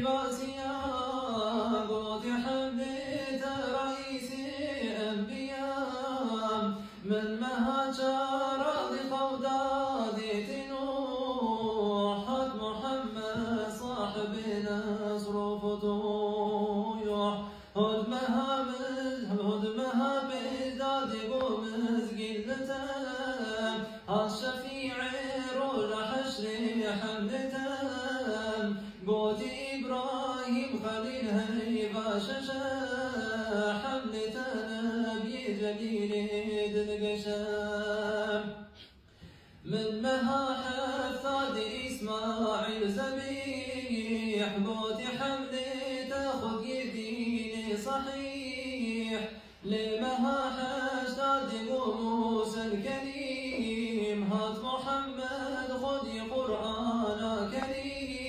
باسيا قوت حملت رئيس أنبياء من مهاجر لخوداد تنوحت محمد صاحب نصر فتوح هدمها بزاد قومز قلته الشفيع روج حشر حملته قوت إبراهيم خليل هيبة ششا حملته نبي جليل دلقشا من مها حفاد إسماعيل زبيح قوت حملته خذ يديني صحيح لمها